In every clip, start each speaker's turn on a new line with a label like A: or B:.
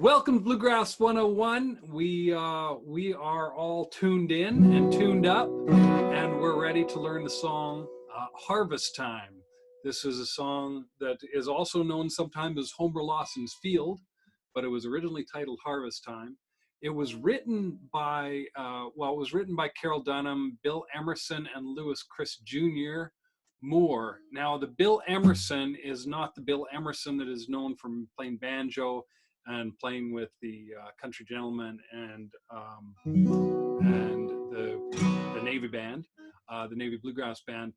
A: Welcome to Bluegrass 101. We are all tuned in and tuned up, and we're ready to learn the song Harvest Time. This is a song that is also known sometimes as Homer Lawson's Field, but it was originally titled Harvest Time. It was written by, Carroll Dunham, Bill Emerson, and Cris Jr. Moore. Now, the Bill Emerson is not the Bill Emerson that is known from playing banjo and playing with the Country Gentlemen and the Navy Band, the Navy Bluegrass Band.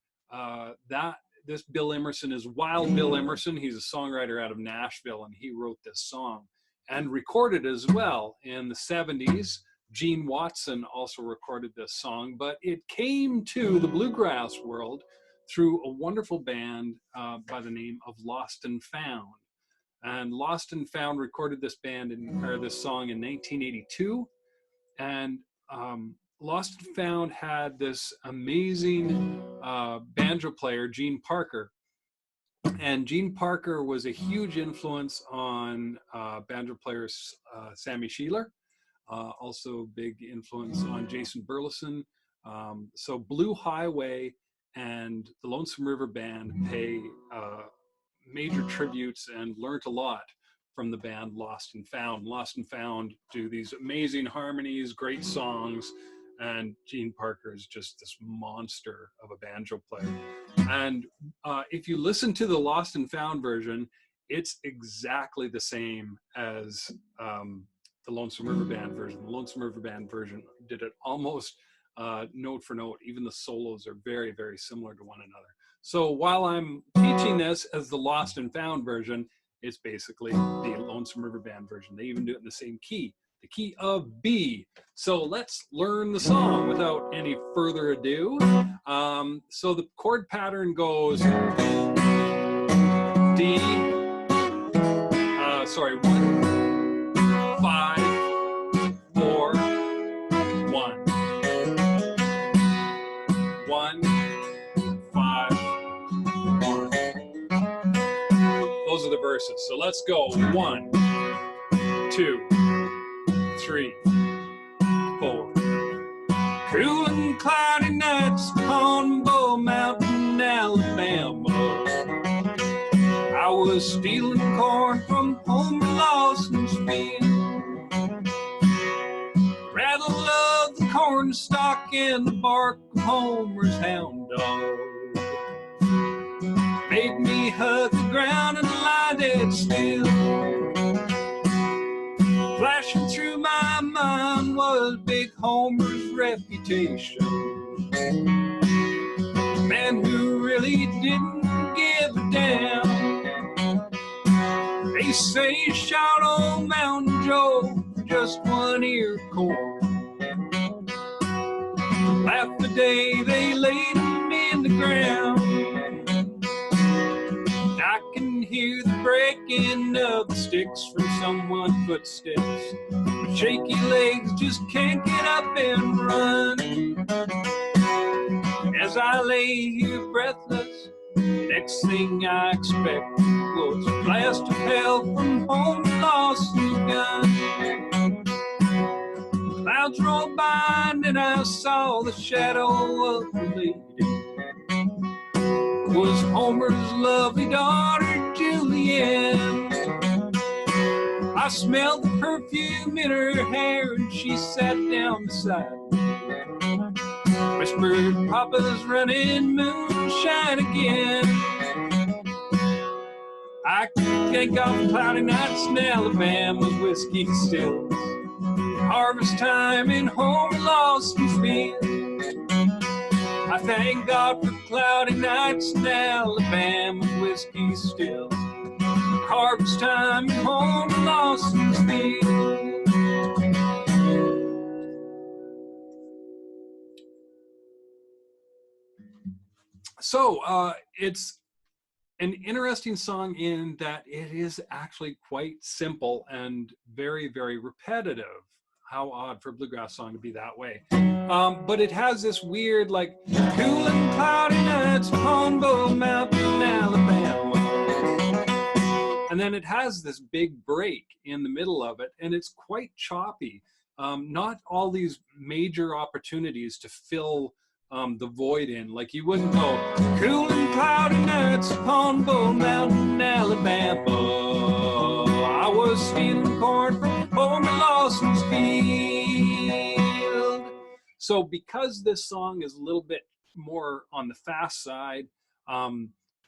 A: This Bill Emerson is Wild Bill Emerson. He's a songwriter out of Nashville, and he wrote this song and recorded as well in the 70s. Gene Watson also recorded this song, but it came to the bluegrass world through a wonderful band by the name of Lost and Found. And Lost and Found recorded this this song in 1982. And Lost and Found had this amazing banjo player, Gene Parker. And Gene Parker was a huge influence on banjo players Sammy Sheeler, also big influence on Jason Burleson. So Blue Highway and the Lonesome River Band pay major tributes and learned a lot from the band Lost and Found. Lost and Found do these amazing harmonies, great songs, and Gene Parker is just this monster of a banjo player. And if you listen to the Lost and Found version, it's exactly the same as the Lonesome River Band version. The Lonesome River Band version did it almost note for note. Even the solos are very, very similar to one another. So while I'm teaching this as the Lost and Found version, it's basically the Lonesome River Band version. They even do it in the same key, the key of B. So let's learn the song without any further ado. So the chord pattern goes D, 1, 5, 4, 1. 1, 5, 1. Those are the verses. So let's go. 1, 2, 3, 4. Cool and cloudy nights on Bull Mountain, Alabama. I was stealing corn from Homer Lawson's field. Rattle of the corn stalk and the bark of Homer's hound dog made me hug the ground and lie dead still. Flashing through my mind was Big Homer's reputation. Man who really didn't give a damn. They say he shot old Mountain Joe for just 1 ear of corn. Laughed the day they laid him in the ground. I can hear the breaking of the sticks from someone's footsteps. But shaky legs just can't get up and run. As I lay here breathless, next thing I expect was a blast of hell from Homer Lawson's gun. Clouds rolled by and then I saw the shadow of the lady. It was Homer's lovely daughter, Julianne. I smelled the perfume in her hair and she sat down beside me. Whispered, Papa's running moonshine again. I can take off cloudy nights in Alabama, whiskey stills. Harvest time in Homer Lawson's field. I thank God for cloudy nights in Alabama, whiskey stills. Harvest time in Homer Lawson's field. So it's an interesting song in that it is actually quite simple and very, very repetitive. How odd for a bluegrass song to be that way. But it has this weird, like, cool and cloudy nights on Bull Mountain, Alabama. And then it has this big break in the middle of it, and it's quite choppy. Not all these major opportunities to fill the void in. Like you wouldn't go, cool and cloudy nights upon Bull Mountain, Alabama. I was stealing corn from Homer Lawson's field. So because this song is a little bit more on the fast side,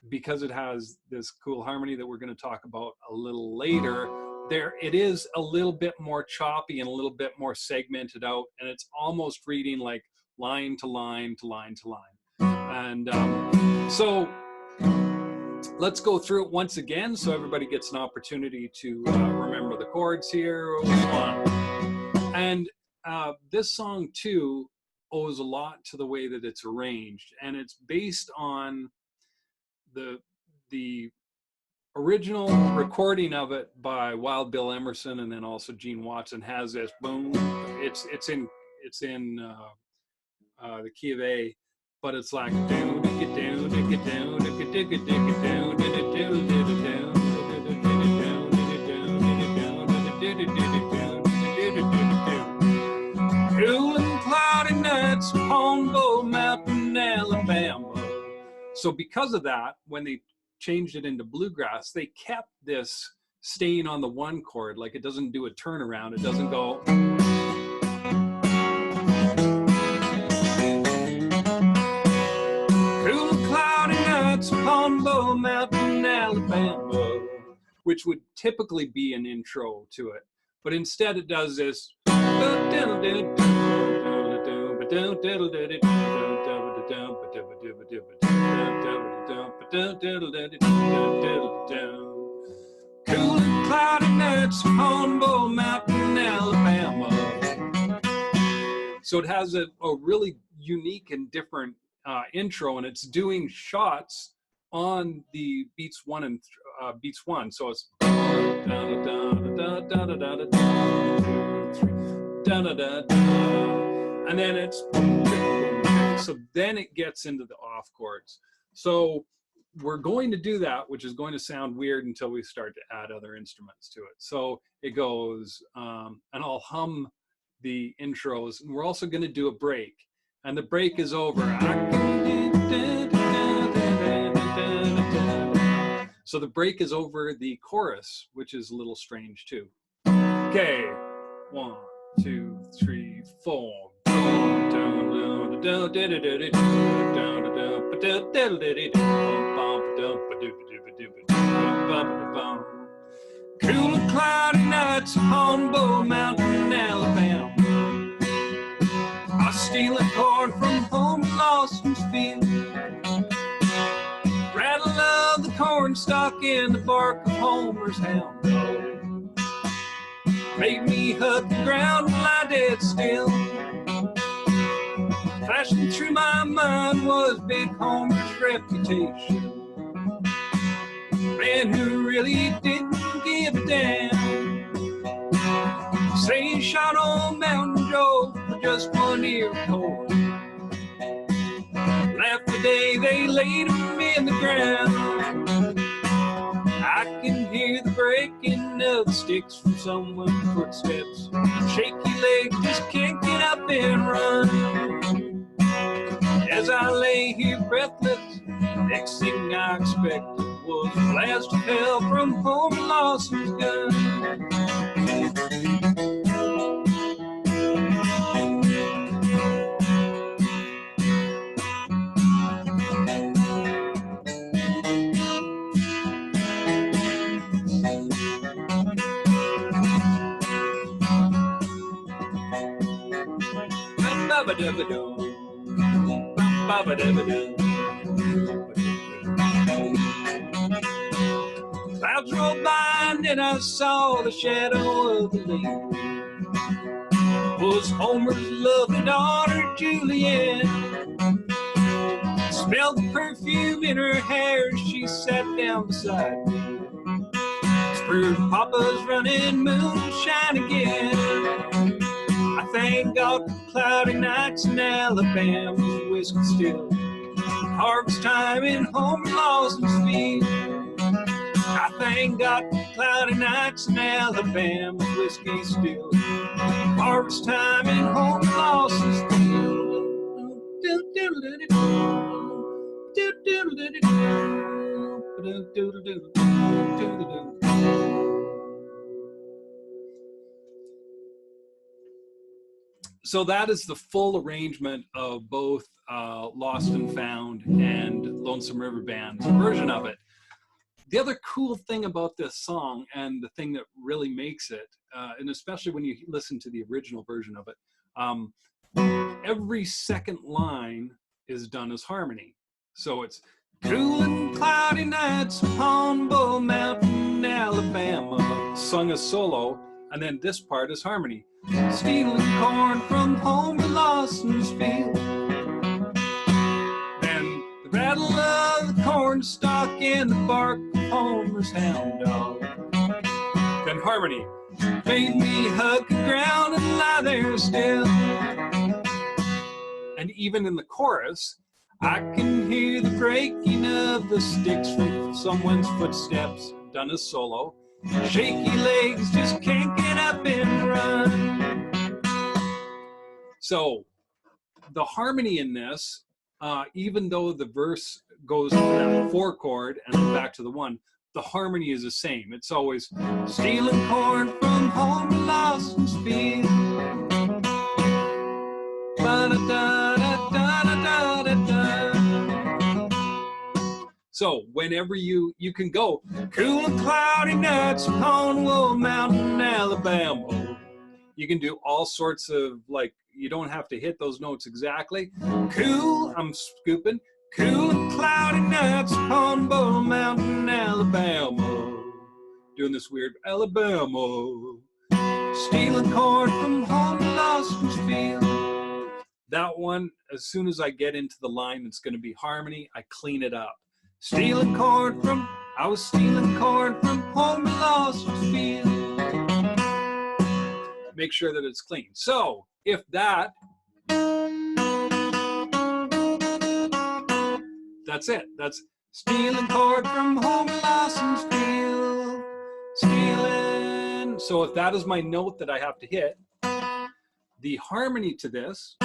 A: because it has this cool harmony that we're going to talk about a little later, it is a little bit more choppy and a little bit more segmented out, and it's almost reading like line to line to line to line. And so let's go through it once again so everybody gets an opportunity to remember the chords here. And this song too owes a lot to the way that it's arranged, and it's based on the original recording of it by Wild Bill Emerson, and then also Gene Watson has this boom. It's in the key of A, but it's like cool and cloudy nights upon Bull Mountain, Alabama. So because of that, when they changed it into bluegrass, they kept this staying on the one chord. Like it doesn't do a turnaround. It doesn't go. Cool and cloudy nights upon Bull Mountain, Alabama, which would typically be an intro to it. But instead it does this. Cool and cloudy nights upon Bull Mountain, Alabama. So it has a really unique and different intro, and it's doing shots on the beats one and beats one. So it's and then it's so then it gets into the off chords. So we're going to do that, which is going to sound weird until we start to add other instruments to it. So it goes, and I'll hum the intros, and we're also going to do a break, and the break is over. So the break is over the chorus, which is a little strange too. Okay, 1, 2, 3, 4. Cool and cloudy nights upon Bull Mountain, Alabama. I steal a corn from Homer Lawson's field. Rattle of the corn stalk in the bark of Homer's hound dog. Made me hug the ground and lie dead still. Flashing through my mind was Big Homer's reputation. Man who really didn't give a damn. Say he shot old Mountain Joe for just 1 ear of corn. Laughed the day they laid him in the ground. I can hear the breaking of the sticks from someone's footsteps. Shaky leg just can't get up and run. As I lay here breathless, next thing I expected was a blast of hell from Homer Lawson's gun. Clouds rolled by and then I saw the shadow of the lake. Was Homer's lovely daughter Juliet. Smelled the perfume in her hair as she sat down beside me. Spurred Papa's running moonshine again. I thank God for cloudy nights in Alabama's whiskey still. Harvest time in Homer Lawson's field. I I thank God for cloudy nights in Alabama, whiskey still, harvest time and home losses. So that is the full arrangement of both Lost and Found and Lonesome River Band's version of it. The other cool thing about this song, and the thing that really makes it, and especially when you listen to the original version of it, every second line is done as harmony. So it's cool and cloudy nights upon Bull Mountain, Alabama, sung as solo, and then this part is harmony. Stealing corn from home to Lawson's field, and the rattle of the corn stalk and the bark of Homer's hound dog. Then harmony. Made me hug the ground and lie there still. And even in the chorus, I can hear the breaking of the sticks from someone's footsteps, done as solo. Shaky legs just can't get up and run. So the harmony in this, even though the verse goes to that 4 chord and then back to the 1, the harmony is the same. It's always stealing corn from home to Lawson's field. So whenever you can go cool and cloudy nights upon Wool Mountain, Alabama. You can do all sorts of, like, you don't have to hit those notes exactly. Cool, I'm scooping. Cool and cloudy nights upon Bull Mountain, Alabama. Doing this weird Alabama. Stealing corn from home to Lawson's field. That one, as soon as I get into the line that's going to be harmony, I clean it up. Stealing corn from, I was stealing corn from home to Lawson's field. Make sure that it's clean. So if that, that's it. That's stealing corn from home to Lawson's field. Stealing. So if that is my note that I have to hit, the harmony to this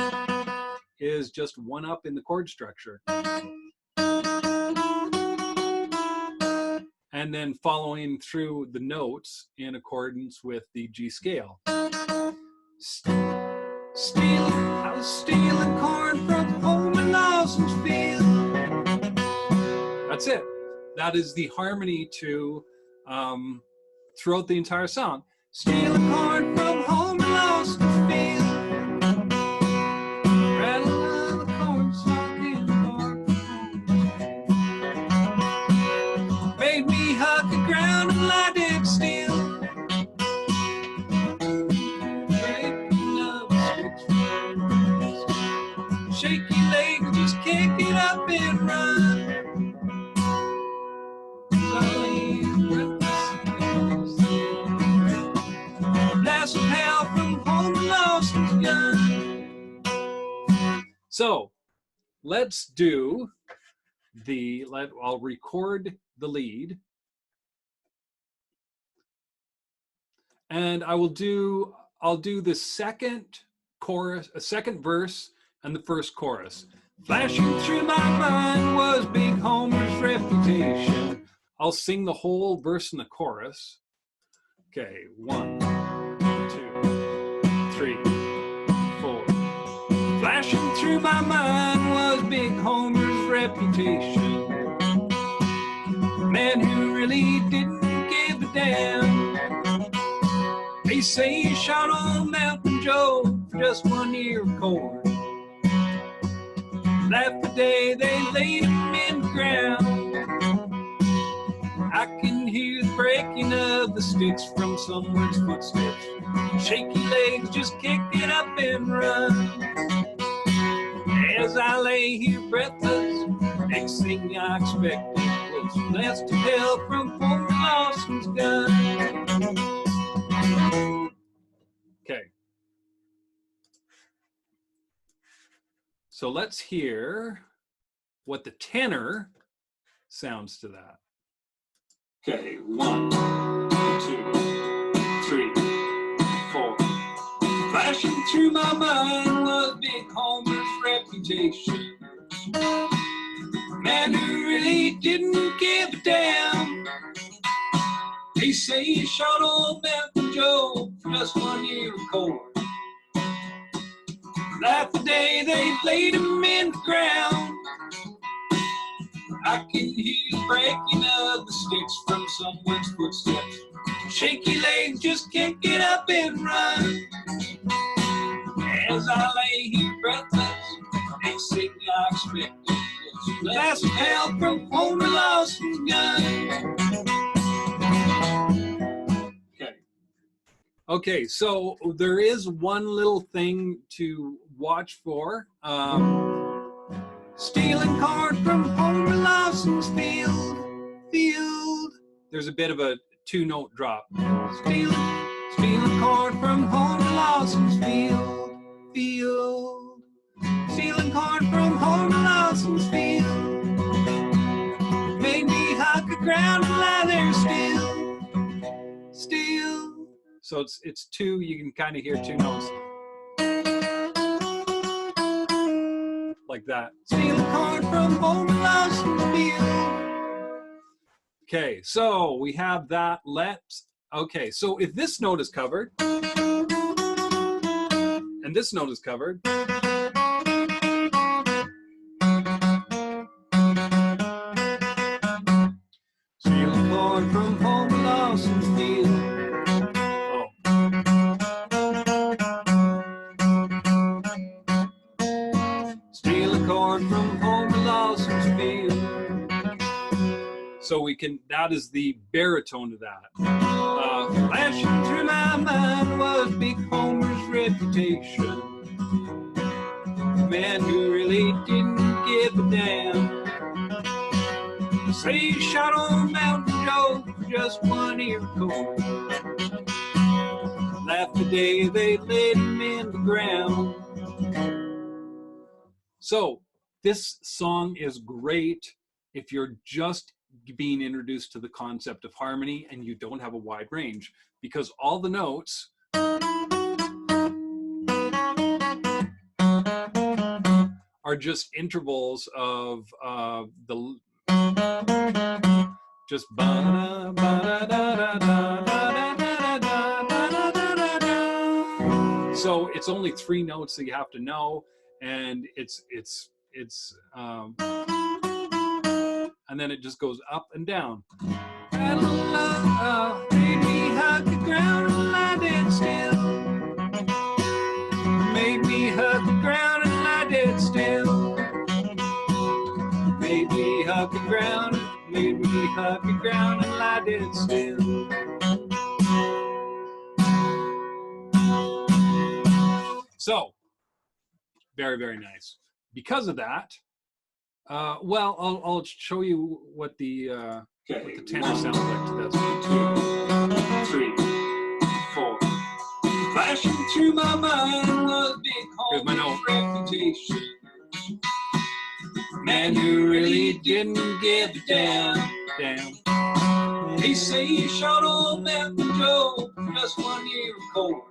A: is just 1 up in the chord structure. And then following through the notes in accordance with the G scale. I was stealing corn from home in Lawson's field. That's it. That is the harmony to throughout the entire song. Stealing corn from home in Lawson's field. Rattle of the corn stalk in the bark. Made me hug the ground and lie dead still. Shaky legs just can't get up and run. Blast of hell from home to Lawson's gun. So let's do the, I'll record the lead. And I'll do the second chorus, a second verse, and the first chorus. Flashing through my mind was Big Homer's reputation. I'll sing the whole verse and the chorus. Okay, 1, 2, 3, 4. Flashing through my mind was Big Homer's reputation. A man who really didn't give a damn. They say he shot old Mountain Joe for just 1 year of corn. That the day they laid him in the ground. I can hear the breaking of the sticks from someone's footsteps. Shaky legs just can't get up and run. As I lay here breathless, next thing I expected was a blast of hell from Homer Lawson's gun. Okay. So let's hear what the tenor sounds to that. Okay, 1, 2, 3, 4. Flashing through my mind was Big Homer's reputation. A man who really didn't give a damn. They say he shot old Mountain Joe for just 1 year of court. That the day they laid him in the ground. I can hear the breaking of the sticks from someone's footsteps. Shaky legs just can't get up and run. As I lay here breathless, next thing I expected was a blast of hell from Homer Lawson's gun. Okay, so there is one little thing to watch for. Stealing corn from Homer Lawson's field. There's a bit of a 2-note drop. Stealing corn from Homer Lawson's field. Stealing corn from Homer Lawson's field. Made me hug the ground and lie there still. So it's 2, you can kind of hear 2 notes. Like that. Stealing corn from Homer Lawson's field. Okay, so we have that. Okay, so if this note is covered, and this note is covered, stealing corn from Homer Lawson's field. Stealing corn from Homer Lawson's field. So we can, that is the baritone to that. Flashing through my mind was Big Homer's reputation. A man who really didn't give a damn. Say he shot old Mountain Joe for just 1 year of court. Laughed the day they laid him in the ground. So this song is great if you're just being introduced to the concept of harmony and you don't have a wide range, because all the notes are just intervals of the just so it's only 3 notes that you have to know, and it's and then it just goes up and down. Made me hug the ground and lie dead still. Made me hug the ground and lie dead still. Made me hug the ground, made me hug the ground and lie dead still. So, very, very nice. Because of that, well, I'll show you what the tenor sounds like to this. 2, 3, 4. Flashing through my mind was Big Homer's reputation. Man who really didn't give a damn. They say he shot old Mountain Joe for just 1 year of court.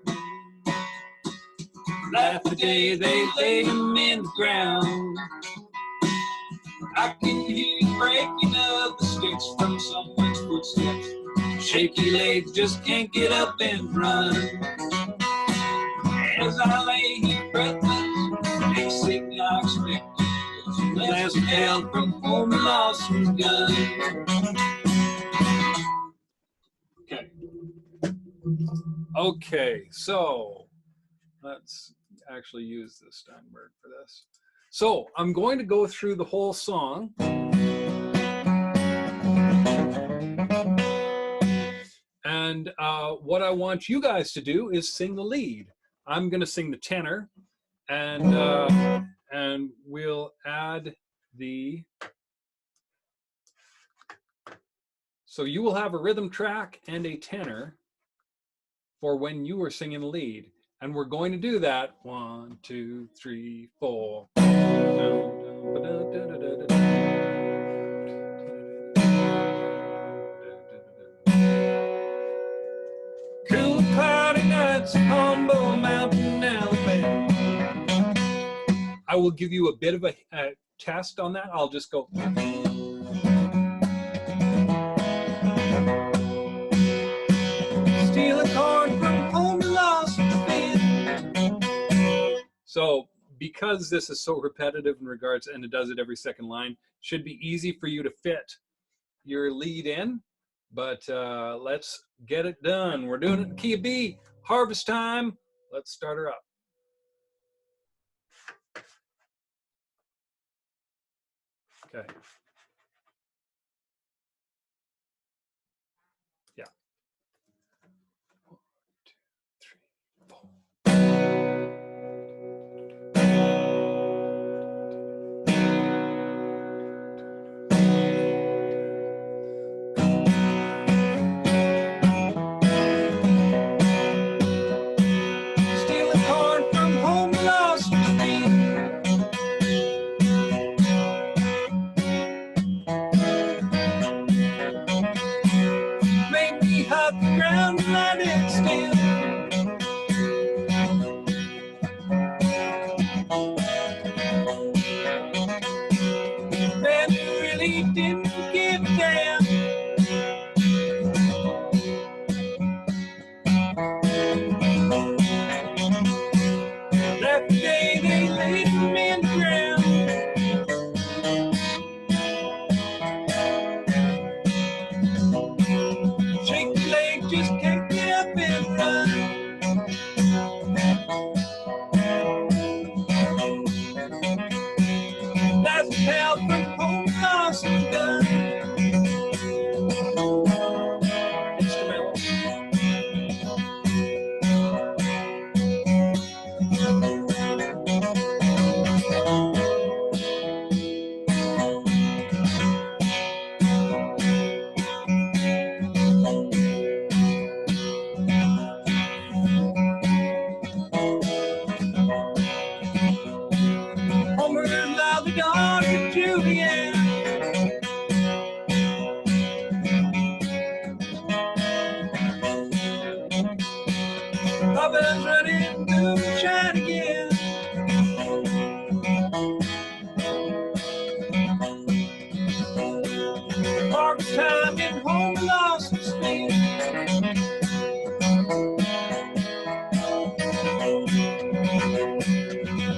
A: Laughed the day they laid him in the ground. I can hear the breaking of the sticks from someone's footsteps. Shaky legs just can't get up and run. As I lay here breathless, next thing I expected was a blast of hell from Homer Lawson's gun. Okay, so let's actually use the Steinberg for this. So I'm going to go through the whole song. And what I want you guys to do is sing the lead. I'm going to sing the tenor, and we'll add the... So you will have a rhythm track and a tenor for when you are singing the lead. And we're going to do that. 1, 2, 3, 4. nights, humble mountain Alabama. I will give you a bit of a test on that. I'll just go. Steal a card from home, lost band. So because this is so repetitive in regards, and it does it every second line, should be easy for you to fit your lead in, but let's get it done. We're doing it in key of B, harvest time. Let's start her up. Okay. Yeah. 1, 2, 3, 4. Steal a card from home, lost band. Make me hop the ground and let it stand. Man, you really didn't give a damn. That day they laid him in the ground. Shake the leg, just can't get up and run. That's a pal from home, lost and done. Instrumental. Homer loved the daughter Julianne. Papa's running moonshine again. Harvest time in home, lost and spent.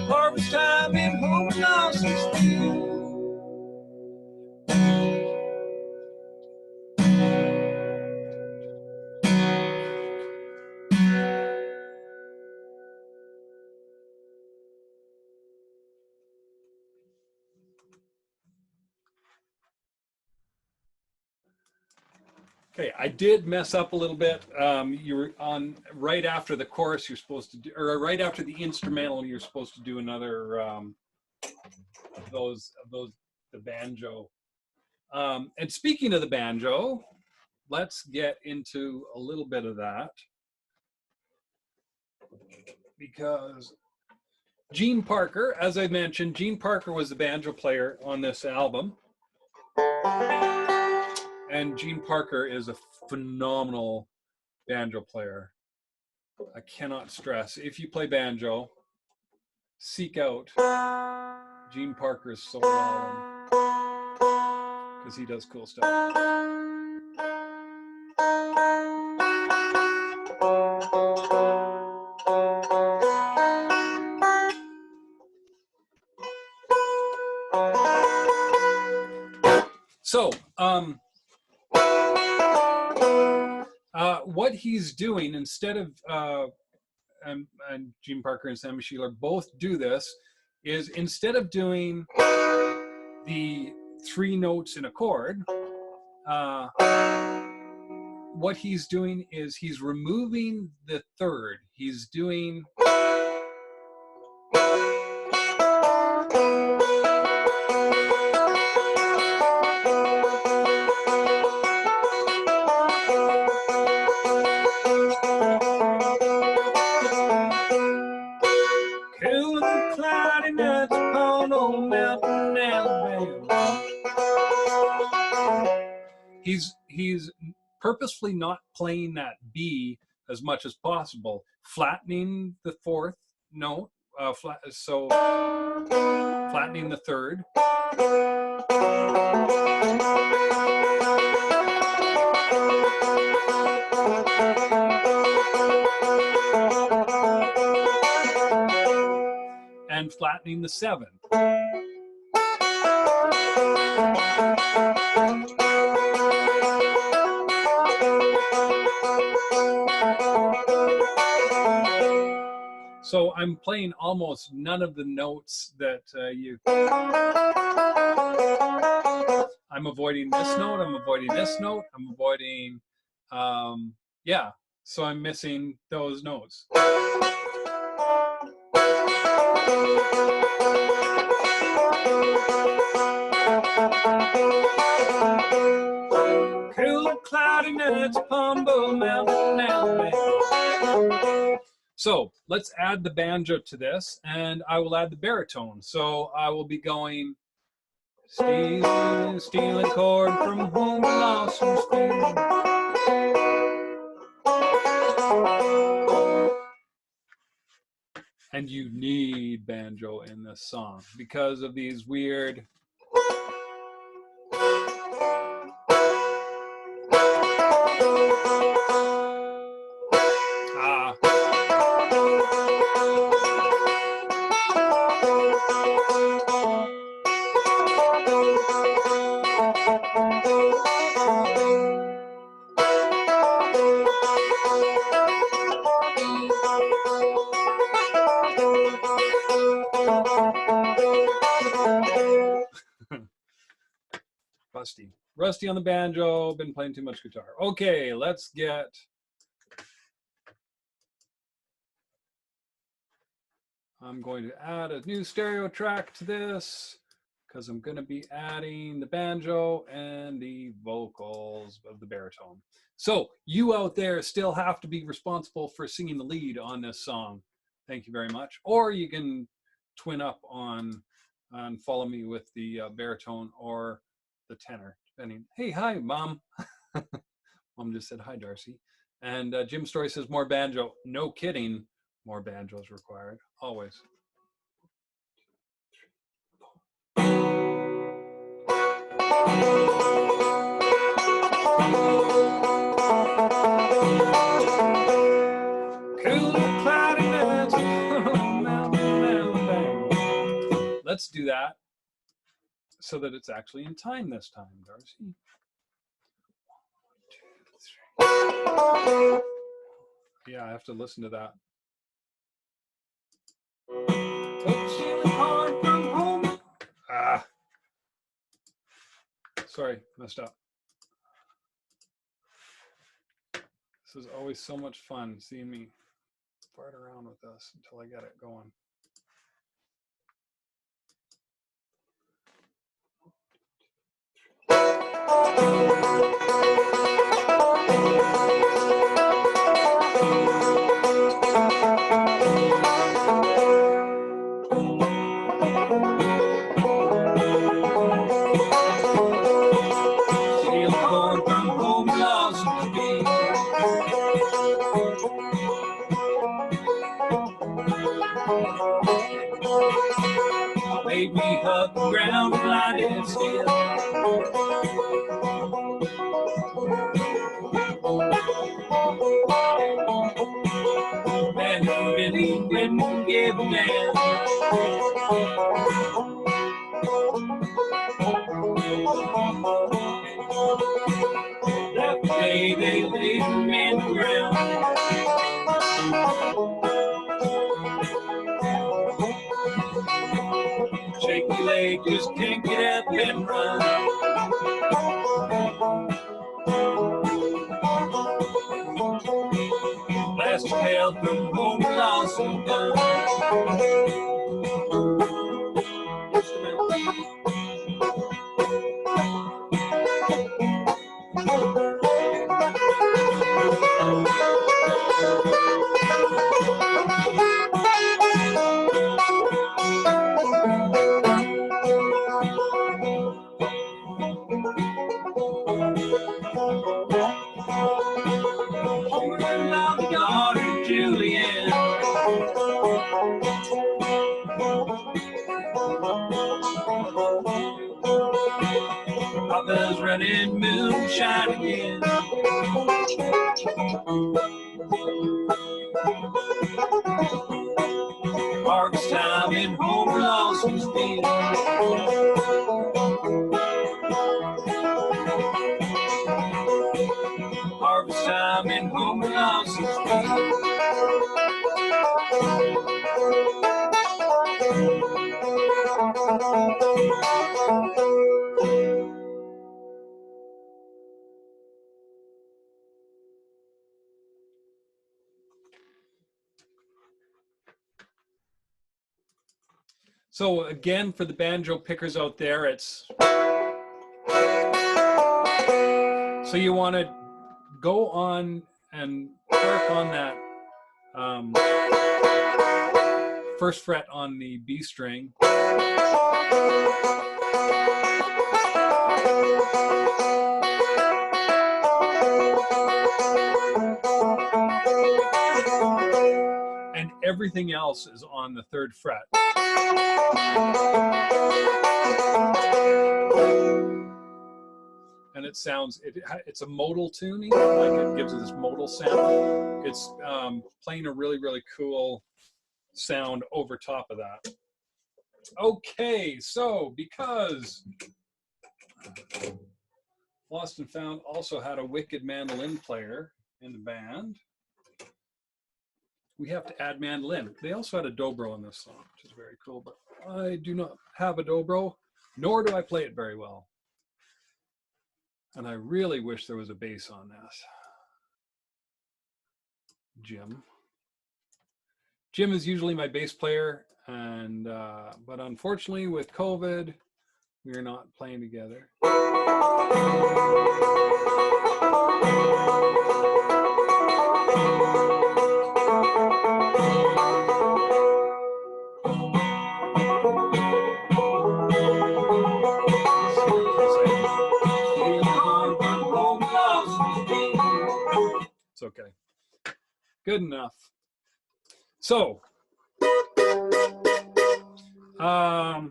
A: Harvest time in home, lost and spent. Okay, I did mess up a little bit. You were on right after the chorus. You're supposed to do, or right after the instrumental. You're supposed to do another the banjo. And speaking of the banjo, let's get into a little bit of that, because Gene Parker, as I mentioned, Gene Parker was the banjo player on this album. And Gene Parker is a phenomenal banjo player. I cannot stress, if you play banjo, seek out Gene Parker's solo album, because he does cool stuff. So, what he's doing, instead of, and Gene Parker and Sammy Sheila both do this, is instead of doing the 3 notes in a chord, what he's doing is he's removing the third. He's doing cool and cloudy nights upon old mountain Alabama. He's purposefully not playing that B as much as possible, flattening the fourth note, so flattening the third, and flattening the seventh. So I'm playing almost none of the notes that I'm avoiding this note, I'm avoiding this note, I'm avoiding, yeah, so I'm missing those notes. Cool cloudy nights upon Bull Mountain now. So let's add the banjo to this, and I will add the baritone. So I will be going stealing chord from home, lost and stealing. And you need banjo in this song because of these weird Rusty on the banjo, been playing too much guitar. Okay, let's get I'm going to add a new stereo track to this because I'm going to be adding the banjo and the vocals of the baritone. So you out there still have to be responsible for singing the lead on this song. Thank you very much. Or you can twin up on follow me with the baritone or the tenor, depending. Hey, hi, Mom. Mom just said hi, Darcy. And Jim Story says more banjo. No kidding. More banjos required, always. Let's do that so that it's actually in time this time, Darcy. 1, 2, 3. Yeah, I have to listen to that. Sorry, messed up. This is always so much fun seeing me fart around with this until I get it going. Made me hug the ground blinded still. And really didn't give a damn. That day they laid him in the ground. Shaky leg just can't get up and run. Last child from home lost and done. daughter Julian. Papa's running moonshine again. Harvest time in Homer Lawson's field. Harvest time in Homer Lawson's field. So again, for the banjo pickers out there, it's so you want to go on and work on that first fret on the B string. And everything else is on the third fret. And it sounds, it's a modal tuning, like it gives it this modal sound. It's playing a really, really cool sound over top of that. Okay, so because Lost and Found also had a wicked mandolin player in the band, we have to add mandolin. They also had a dobro in this song, which is very cool, but I do not have a dobro, nor do I play it very well. And I really wish there was a bass on this. Jim is usually my bass player, and but unfortunately with COVID, we are not playing together. It's okay. Good enough. So, I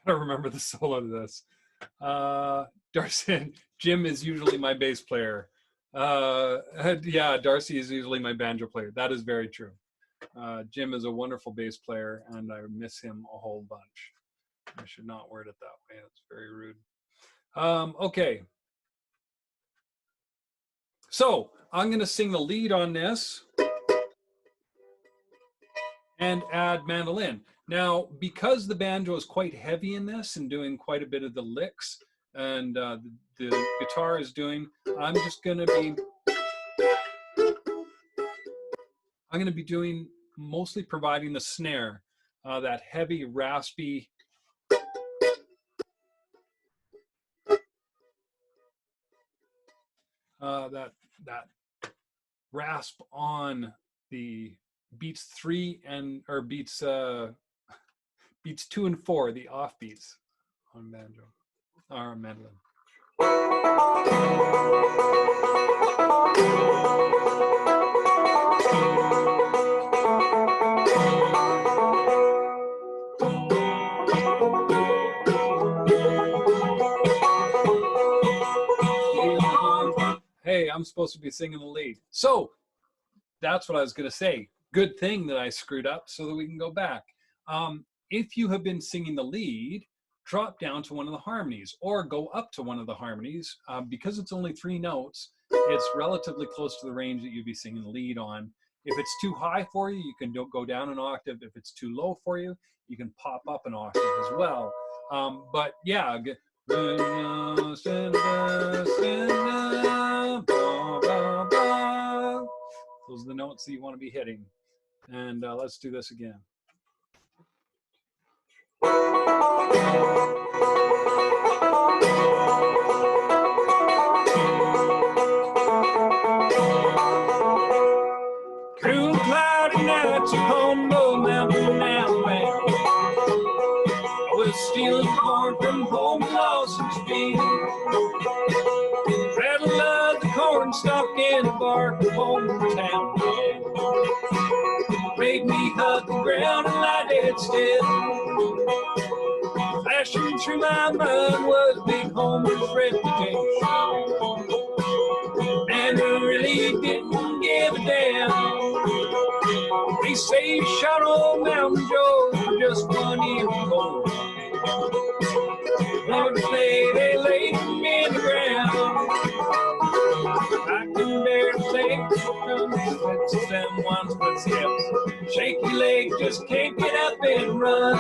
A: gotta remember the solo to this. Darcy, Jim is usually my bass player. Yeah, Darcy is usually my banjo player. That is very true. Jim is a wonderful bass player, and I miss him a whole bunch. I should not word it that way. That's very rude. Okay. So I'm going to sing the lead on this and add mandolin. Now, because the banjo is quite heavy in this and doing quite a bit of the licks, and the guitar is doing, I'm going to be doing mostly providing the snare, that heavy, raspy, that rasp on the beats 3 and or beats 2 and 4, the off beats on banjo or mandolin. Hey, I'm supposed to be singing the lead. So that's what I was going to say. Good thing that I screwed up so that we can go back. If you have been singing the lead, drop down to one of the harmonies or go up to one of the harmonies. Because it's only 3 notes, it's relatively close to the range that you'd be singing the lead on. If it's too high for you, you can go down an octave. If it's too low for you, you can pop up an octave as well. But yeah, those are the notes that you want to be hitting. And let's do this again. bark home from town. Made me hug the ground and lie dead still. Flashing through my mind was Big Homer's reputation, and who really didn't give a damn. They say he shot old Mountain Joe for just 1 year old. Lord, they laid him in the ground. I can barely say it's them one's footsteps. Shaky leg, just can't get up and run.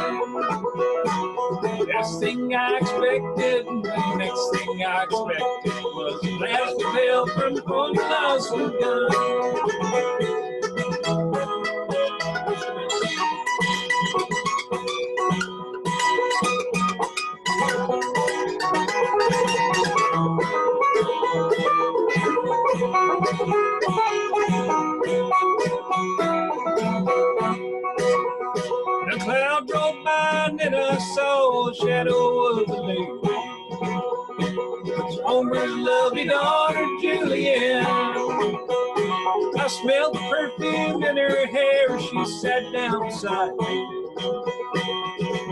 A: Best thing I expected, the next thing I expected was the last fell from home lost a gun. The cloud drove by and then I saw the shadow of the lake. It's Homer's lovely daughter, Julianne. I smelled the perfume in her hair as she sat down beside me.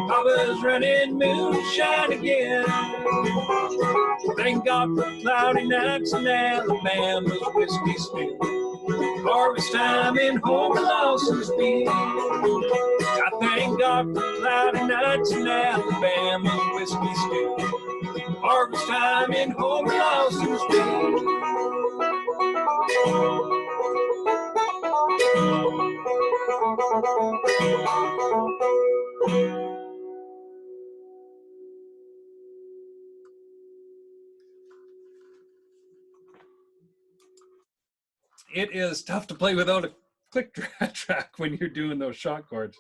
A: I was running moonshine again. Thank God for cloudy nights in Alabama's whiskey still. Harvest time in Homer Lawson's field. I thank God for cloudy nights in Alabama's whiskey still. Harvest time in Homer Lawson's field. It is tough to play without a click track when you're doing those shot chords.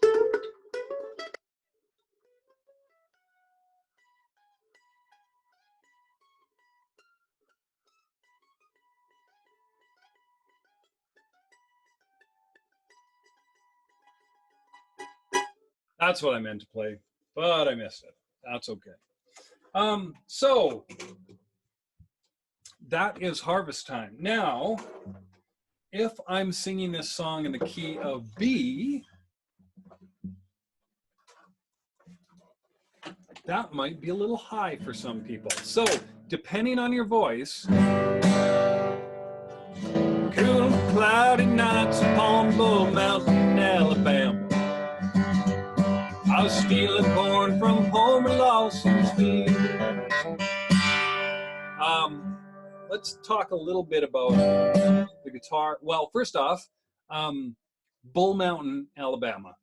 A: That's what I meant to play, but I missed it. That's okay. So that is Harvest Time. Now, if I'm singing this song in the key of B, that might be a little high for some people. So, depending on your voice, cool cloudy nights upon Bull Mountain, Alabama. I was stealing corn from Homer Lawson's field. Let's talk a little bit about the guitar. Well, first off, Bull Mountain, Alabama.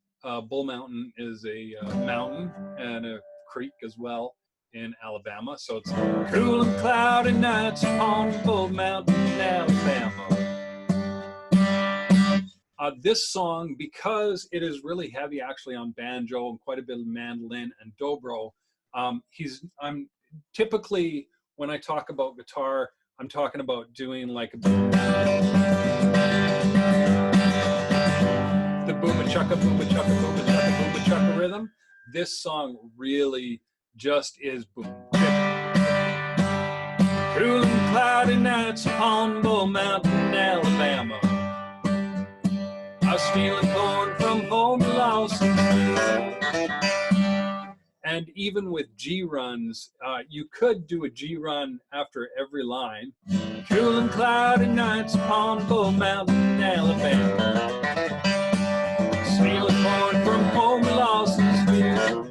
A: Bull Mountain is a mountain and a creek as well in Alabama. So it's cool and cloudy nights upon Bull Mountain, Alabama. This song, because it is really heavy actually on banjo and quite a bit of mandolin and dobro, I'm typically, when I talk about guitar, I'm talking about doing like the booba-chukka, booba-chukka, booba-chukka, booba-chukka rhythm. This song really just is boom. Cool and cloudy nights upon Bull Mountain, Alabama. I was stealing corn from Homer Lawson's field. And even with G runs, you could do a G run after every line. Cool and cloudy nights upon Bull Mountain, Alabama. Stealing corn from Homer Lawson's field.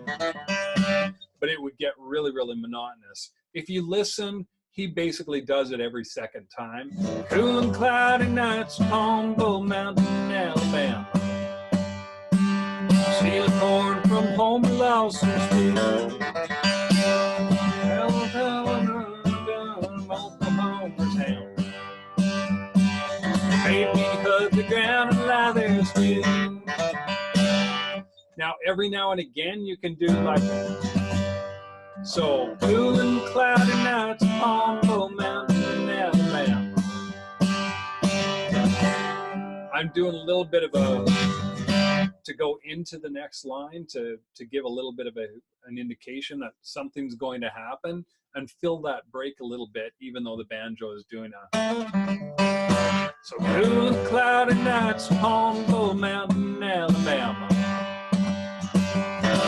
A: But it would get really, really monotonous. If you listen, he basically does it every second time. Cool and cloudy nights upon Bull Mountain, Alabama. Stealing corn from Homer Lawson's field. Homer's hound. Made me hug the ground and lie there still. Now, every now and again, you can do like, so cool and cloudy nights upon Bull Mountain, Alabama. I'm doing a little bit of a, to go into the next line to give a little bit of an indication that something's going to happen and fill that break a little bit, even though the banjo is doing a. So cool and cloudy nights upon Bull Mountain, Alabama.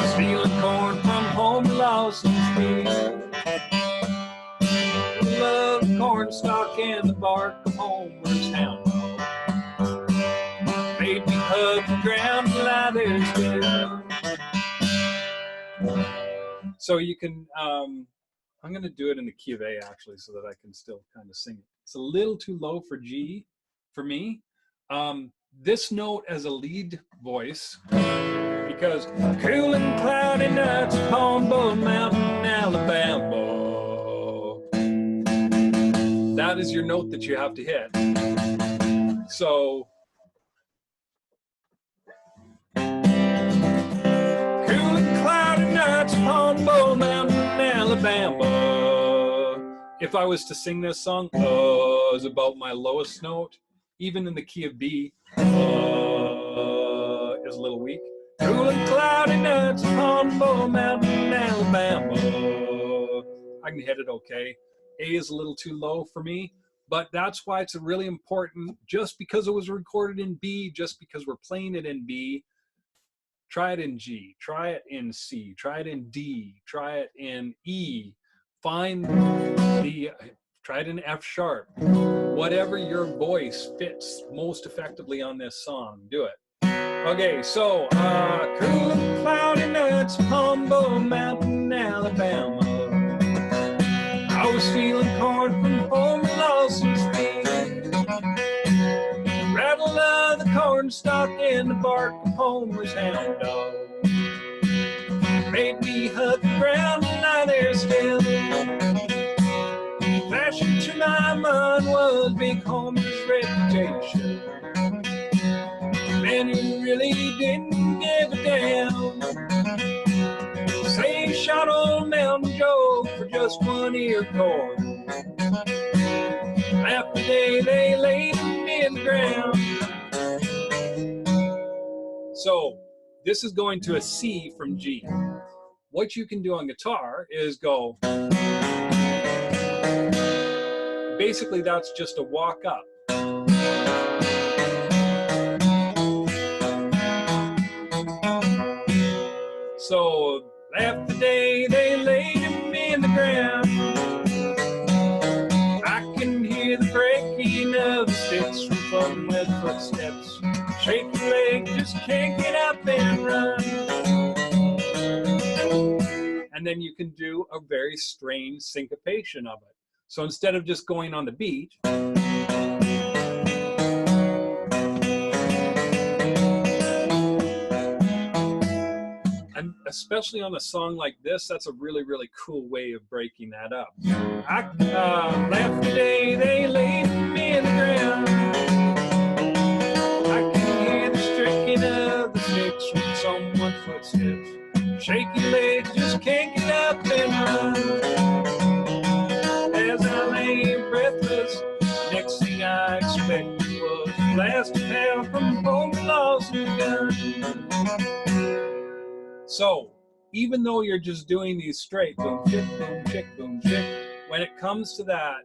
A: Stealing corn from home to Lawson's field. Love corn stalk and the bark of Homer's hound dog. Made me hug the ground and lie there still. So you can, I'm going to do it in the key of A actually so that I can still kind of sing it. It's a little too low for G for me. This note as a lead voice, because cool and cloudy nights upon Bull Mountain, Alabama. That is your note that you have to hit. So cool and cloudy nights upon Bull Mountain, Alabama. If I was to sing this song, is about my lowest note. Even in the key of B, is a little weak. Cool and cloudy nights upon Bull Mountain, Alabama. I can hit it okay. A is a little too low for me, but that's why it's really important. Just because it was recorded in B, just because we're playing it in B, try it in G, try it in C, try it in D, try it in E. Find the, try it in F sharp. Whatever your voice fits most effectively on this song, do it. Okay, so cool and cloudy nights upon Bull Mountain, Alabama. I was stealing corn from home in Lawson's field. Rattle of the corn stalk and the bark of Homer's hound dog. Made me hug the ground and lie there still. Flashing to my mind was Big Homer's reputation. Man, he really didn't give a damn. Say he shot old Mountain Joe for just 1 ear corn. After the day they laid him in the ground. So this is going to a C from G. What you can do on guitar is go. Basically, that's just a walk up. So, after the day they laid him in the ground, I can hear the breaking of the sticks from somewhere footsteps. Shake your leg, just can't get up and run. And then you can do a very strange syncopation of it. So instead of just going on the beat, and especially on a song like this, that's a really, really cool way of breaking that up. I left the day they laid me in the ground. I can hear the striking of the sticks from someone's footsteps. Shaky legs, just can't get up and run. As I lay breathless, next thing I expected was a blast of hell from home to Lawson's gun. So, even though you're just doing these straight boom, chick, boom, chick, boom, chick, when it comes to that,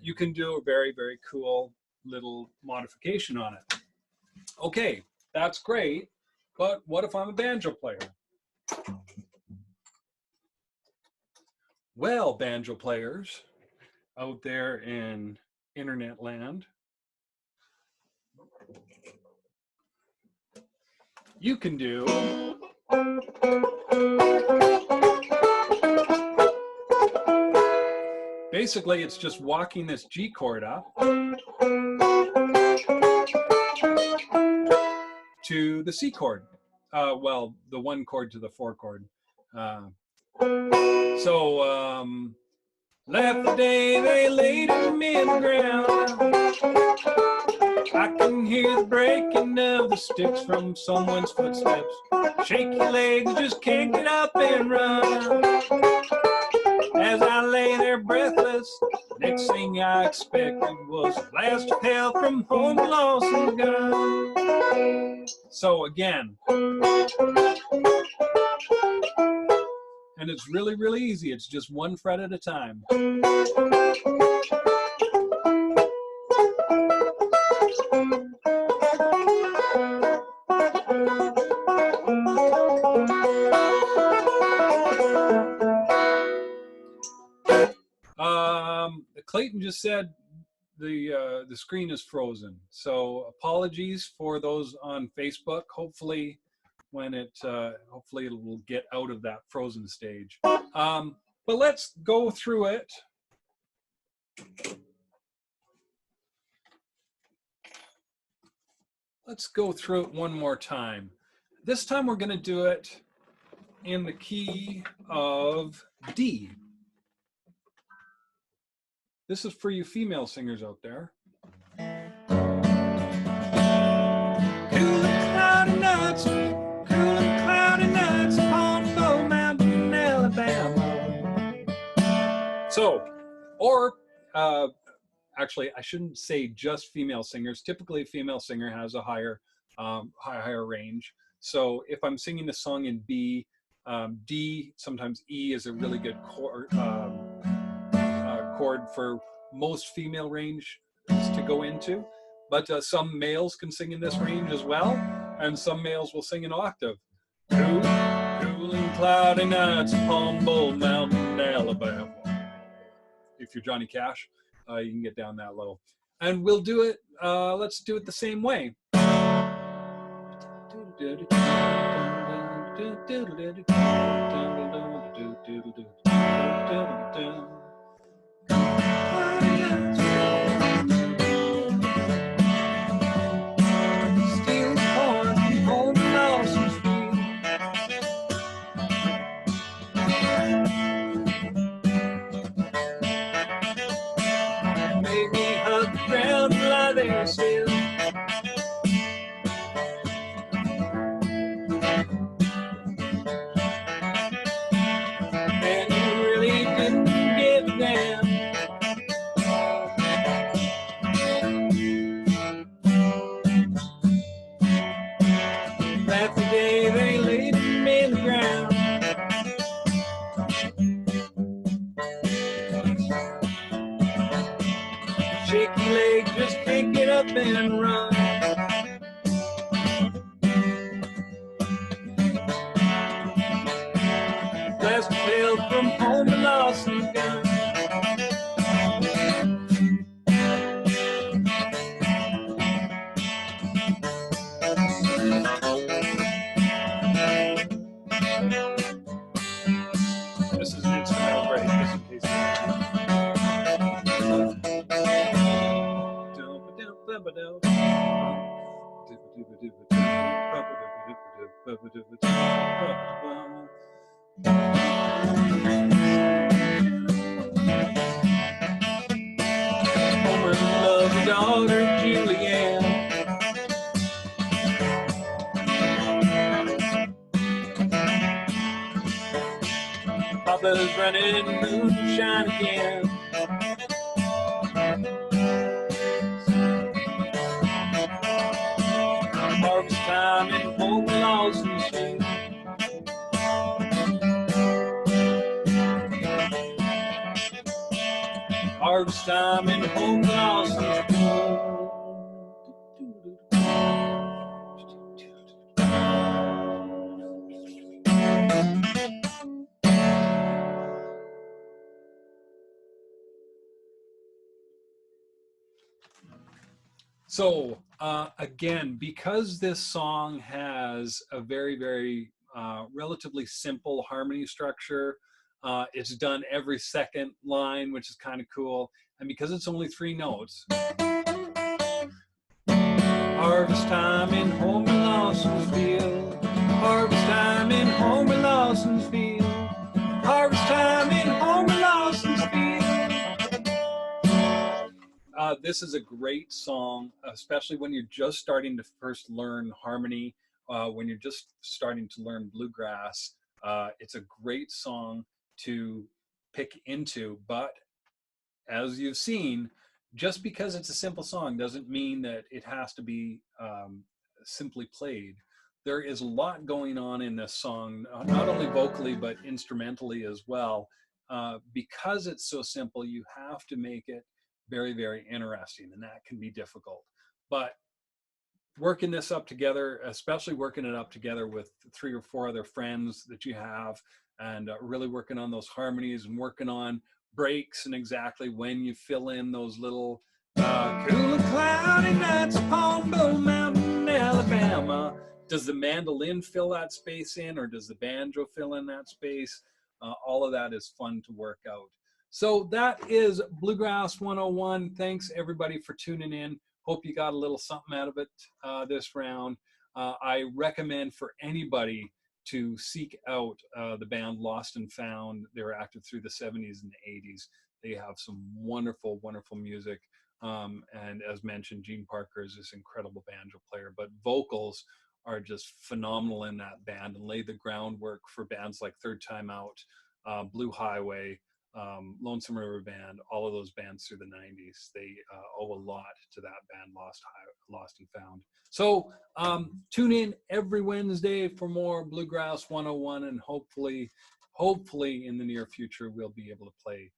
A: you can do a very, very cool little modification on it. Okay, that's great, but what if I'm a banjo player? Well, banjo players out there in internet land, you can do basically it's just walking this G chord up to the C chord. Well, the 1 chord to the 4 chord. Left the day they laid him in the ground. I can hear the breaking of the sticks from someone's footsteps. Shaky legs, just can't get up and run. As I lay there breathless, next thing I expected was a blast of hell from home to Lawson's gun. So again, and And it's really, really easy. It's just one fret at a time. Clayton just said the screen is frozen. So apologies for those on Facebook. Hopefully, when hopefully it will get out of that frozen stage. But let's go through it. Let's go through it one more time. This time we're going to do it in the key of D. This is for you female singers out there. Cool and cloudy nights upon Bull Mountain, Alabama. So, or actually, I shouldn't say just female singers. Typically, a female singer has a higher range. So, if I'm singing a song in B, D, sometimes E is a really good chord for most female range to go into. But some males can sing in this range as well, and some males will sing an octave. Cool and cloudy nights upon Bull Mountain, Alabama. If you're Johnny Cash, you can get down that low. And we'll do it, let's do it the same way. Still. And you really didn't give a damn. That's the day they laid him in the ground. Shake your leg, just can't get up and run. Last trail from home, and lost his gun. This is an instrumental break, just in case. Homer loved his daughter Julianne. Papa's running moonshine again. Harvest time in home Lawson Street. Harvest time in home Lawson Street. So again, because this song has a very, very relatively simple harmony structure, it's done every second line, which is kind of cool. And because it's only 3 notes, harvest time in Homer Lawson's field, harvest time in Homer Lawson's field, harvest time in Homer Lawson's field. This is a great song, especially when you're just starting to first learn harmony, when you're just starting to learn bluegrass. It's a great song to pick into, but as you've seen, just because it's a simple song doesn't mean that it has to be simply played. there is a lot going on in this song, not only vocally, but instrumentally as well. Because it's so simple, you have to make it very, very interesting, and that can be difficult. But working this up together, especially working it up together with 3 or 4 other friends that you have, and really working on those harmonies and working on breaks and exactly when you fill in those little cool and cloudy nights upon Bull Mountain, Alabama. Does the mandolin fill that space in, or does the banjo fill in that space? All of that is fun to work out. So that is Bluegrass 101. Thanks everybody for tuning in. Hope you got a little something out of it this round. I recommend for anybody to seek out the band Lost and Found. They were active through the 70s and the 80s. They have some wonderful, wonderful music. And as mentioned, Gene Parker is this incredible banjo player, but vocals are just phenomenal in that band and laid the groundwork for bands like Third Time Out, Blue Highway, Lonesome River Band, all of those bands through the 90s. They owe a lot to that band, Lost and Found. So tune in every Wednesday for more Bluegrass 101, and hopefully in the near future, we'll be able to play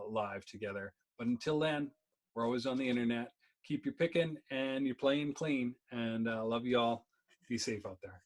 A: live together. But until then, we're always on the internet. Keep your picking and you're playing clean, and love you all. Be safe out there.